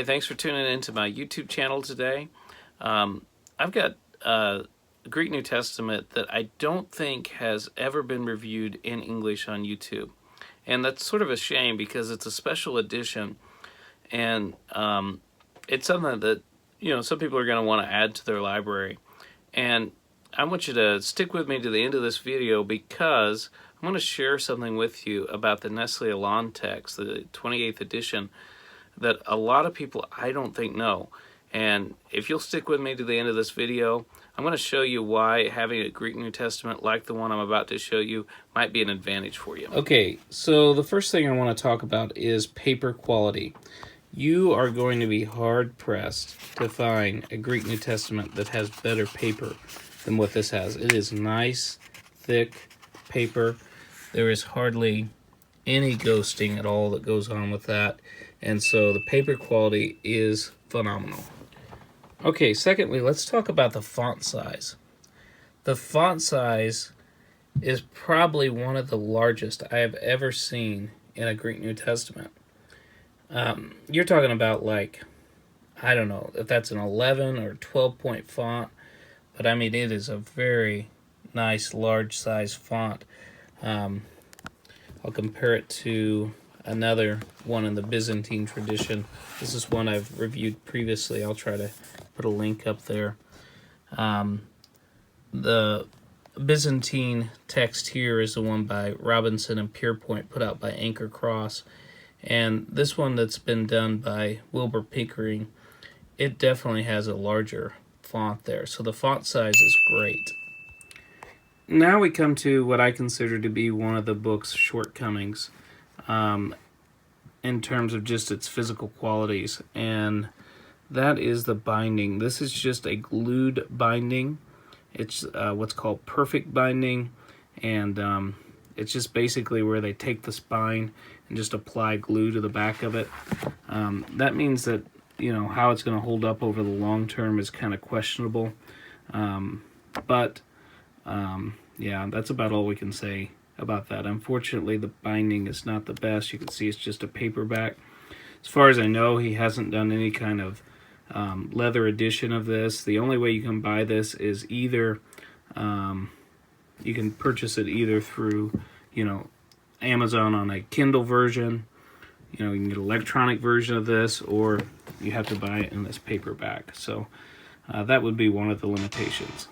Hi, thanks for tuning into my YouTube channel today. I've got a Greek New Testament that I don't think has ever been reviewed in English on YouTube. And that's sort of a shame because it's a special edition, and it's something that, some people are going to want to add to their library. And I want you to stick with me to the end of this video because I'm going to share something with you about the Nestle Aland text, the 28th edition, that a lot of people I don't think know. And if you'll stick with me to the end of this video, I'm going to show you why having a Greek New Testament like the one I'm about to show you might be an advantage for you. Okay, so the first thing I want to talk about is paper quality. You are going to be hard-pressed to find a Greek New Testament that has better paper than what this has. It is nice, thick paper. There is hardly any ghosting at all that goes on with that. And so the paper quality is phenomenal. Okay, secondly, let's talk about the font size. The font size is probably one of the largest I have ever seen in a Greek New Testament. You're talking about, like, I don't know if that's an 11 or 12 point font, but I mean, it is a very nice large size font. I'll compare it to another one in the Byzantine tradition. This is one I've reviewed previously. I'll try to put a link up there. The Byzantine text here is the one by Robinson and Pierpoint, put out by Anchor Cross. And this one that's been done by Wilbur Pickering, it definitely has a larger font there. So the font size is great. Now we come to what I consider to be one of the book's shortcomings in terms of just its physical qualities, and that is the binding. This is just a glued binding. It's what's called perfect binding, and it's just basically where they take the spine and just apply glue to the back of it. That means that, how it's going to hold up over the long term is kind of questionable. Yeah, that's about all we can say about that. Unfortunately, the binding is not the best. You can see it's just a paperback. As far as I know, he hasn't done any kind of leather edition of this. The only way you can buy this is either you can purchase it either through Amazon on a Kindle version. You can get an electronic version of this, or you have to buy it in this paperback. So that would be one of the limitations.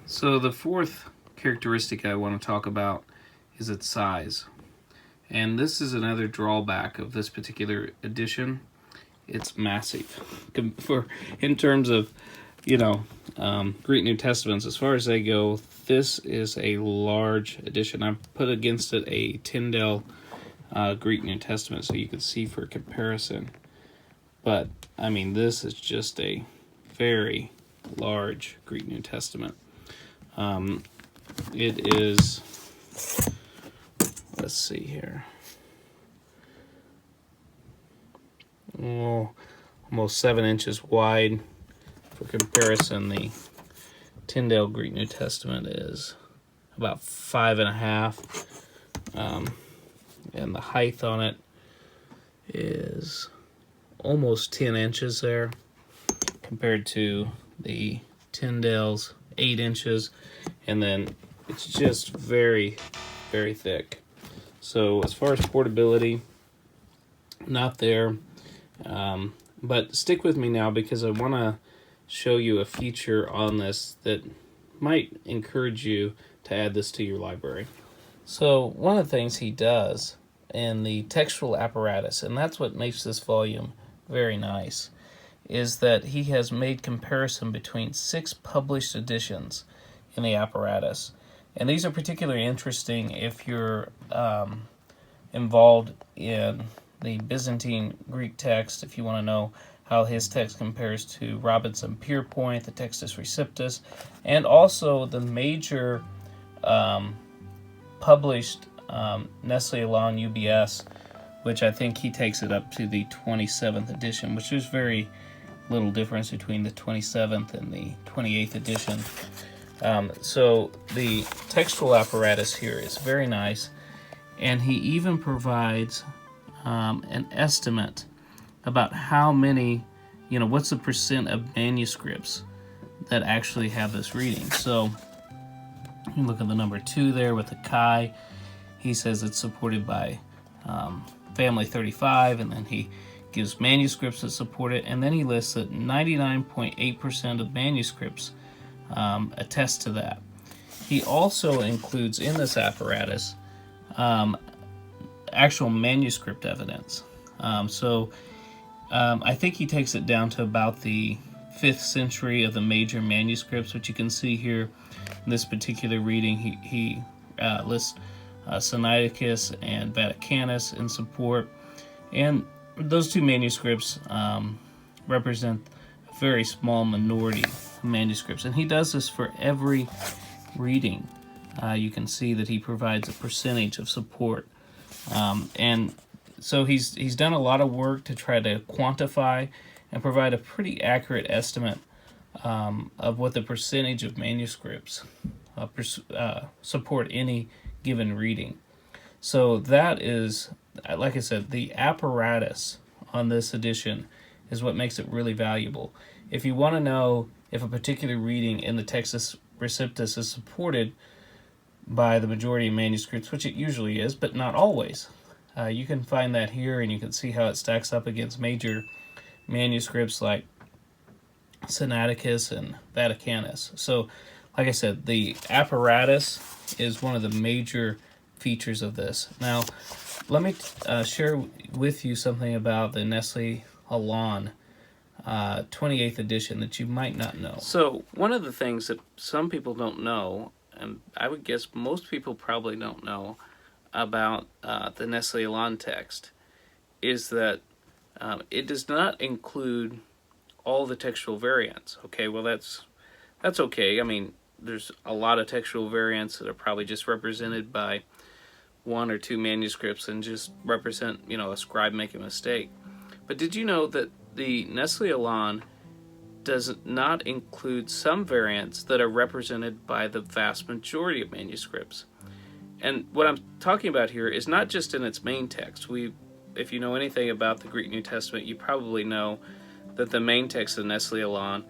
So the fourth characteristic I want to talk about is its size. And this is another drawback of this particular edition. It's massive. In terms of, Greek New Testaments, as far as they go, this is a large edition. I've put against it a Tyndale Greek New Testament so you can see for comparison. But, I mean, this is just a very large Greek New Testament. It is, let's see here, almost 7 inches wide. For comparison, the Tyndale Greek New Testament is about 5.5, and the height on it is almost 10 inches there, compared to the Tyndale's 8 inches, and then it's just very, very thick. So as far as portability, not there. But stick with me now because I want to show you a feature on this that might encourage you to add this to your library. So one of the things he does in the Textual Apparatus, and that's what makes this volume very nice, is that he has made comparison between 6 published editions in the apparatus. And these are particularly interesting if you're involved in the Byzantine Greek text, if you want to know how his text compares to Robinson Pierpoint, the Textus Receptus, and also the major published Nestle Aland UBS, which I think he takes it up to the 27th edition, which there's very little difference between the 27th and the 28th edition. So the textual apparatus here is very nice, and he even provides an estimate about how many, what's the percent of manuscripts that actually have this reading. So you look at the number 2 there with the Chi. He says it's supported by Family 35, and then he gives manuscripts that support it, and then he lists that 99.8% of manuscripts attest to that. He also includes in this apparatus actual manuscript evidence. I think he takes it down to about the 5th century of the major manuscripts, which you can see here in this particular reading. He lists Sinaiticus and Vaticanus in support, and those 2 manuscripts represent a very small minority of manuscripts, and he does this for every reading. You can see that he provides a percentage of support, and so he's done a lot of work to try to quantify and provide a pretty accurate estimate of what the percentage of manuscripts support any given reading. So that is, like I said, the apparatus on this edition is what makes it really valuable. If you want to know if a particular reading in the Textus Receptus is supported by the majority of manuscripts, which it usually is, but not always, you can find that here, and you can see how it stacks up against major manuscripts like Sinaiticus and Vaticanus. So, like I said, the apparatus is one of the major features of this. Now, let me share with you something about the Nestle Aland 28th edition that you might not know. So, one of the things that some people don't know, and I would guess most people probably don't know about the Nestle Aland text, is that it does not include all the textual variants. Okay, well that's okay. I mean, there's a lot of textual variants that are probably just represented by 1 or 2 manuscripts and just represent, a scribe making a mistake. But did you know that the Nestle Aland does not include some variants that are represented by the vast majority of manuscripts? And what I'm talking about here is not just in its main text. If you know anything about the Greek New Testament, you probably know that the main text of Nestle Aland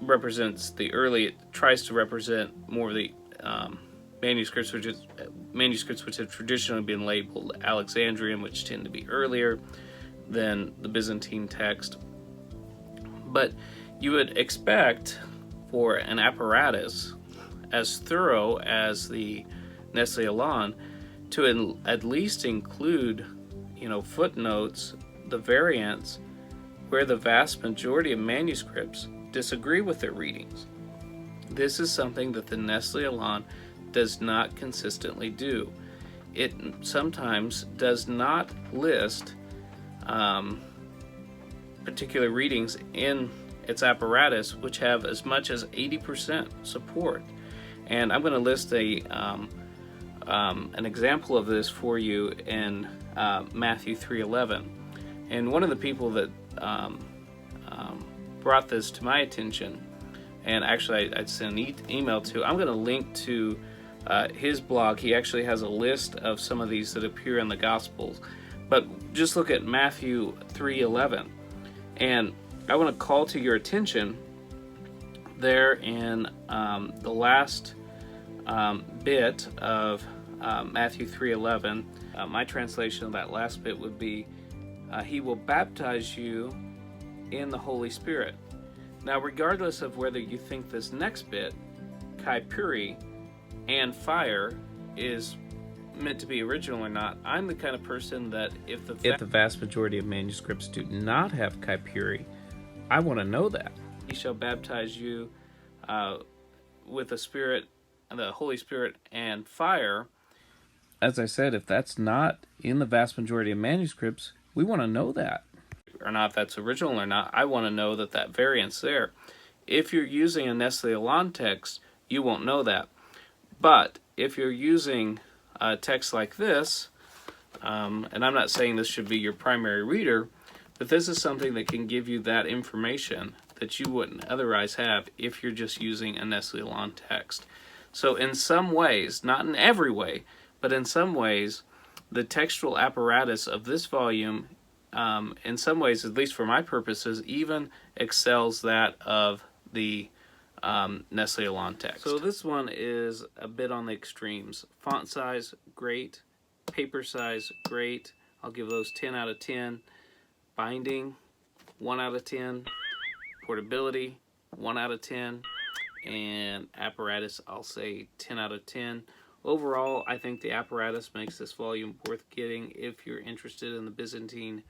represents it tries to represent more of the manuscripts which have traditionally been labeled Alexandrian, which tend to be earlier than the Byzantine text. But you would expect for an apparatus as thorough as the Nestle Aland to at least include, footnotes, the variants, where the vast majority of manuscripts disagree with their readings. This is something that the Nestle Aland does not consistently do. It sometimes does not list particular readings in its apparatus which have as much as 80% support. And I'm going to list an example of this for you in Matthew 3:11. And one of the people that brought this to my attention, and actually I'd sent an email to, I'm going to link to his blog. He actually has a list of some of these that appear in the Gospels. But just look at Matthew 3:11. And I want to call to your attention there in the last bit of Matthew 3:11. My translation of that last bit would be, He will baptize you in the Holy Spirit. Now, regardless of whether you think this next bit, Kai Puri, and fire, is meant to be original or not, I'm the kind of person that if the vast majority of manuscripts do not have Kai Puri, I want to know that. He shall baptize you with the Spirit, the Holy Spirit, and fire. As I said, if that's not in the vast majority of manuscripts, we want to know that. Or not if that's original or not, I want to know that that variant's there. If you're using a Nestle Aland text, you won't know that. But if you're using a text like this, and I'm not saying this should be your primary reader, but this is something that can give you that information that you wouldn't otherwise have if you're just using a Nestle Aland text. So in some ways, not in every way, but in some ways, the textual apparatus of this volume in some ways, at least for my purposes, even excels that of the Nestle Aland text. So this one is a bit on the extremes. Font size, great. Paper size, great. I'll give those 10 out of 10. Binding, 1 out of 10. Portability, 1 out of 10. And apparatus, I'll say 10 out of 10. Overall, I think the apparatus makes this volume worth getting if you're interested in the Byzantine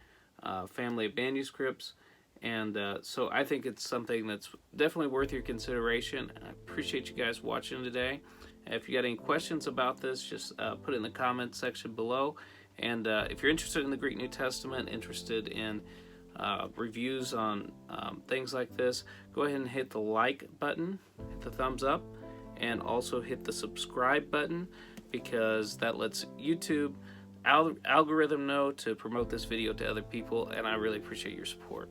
family of manuscripts. And so I think it's something that's definitely worth your consideration. I appreciate you guys watching today. If you got any questions about this, just put it in the comments section below. And if you're interested in the Greek New Testament, interested in reviews on things like this, go ahead and hit the like button, hit the thumbs up, and also hit the subscribe button, because that lets YouTube algorithm know to promote this video to other people, and I really appreciate your support.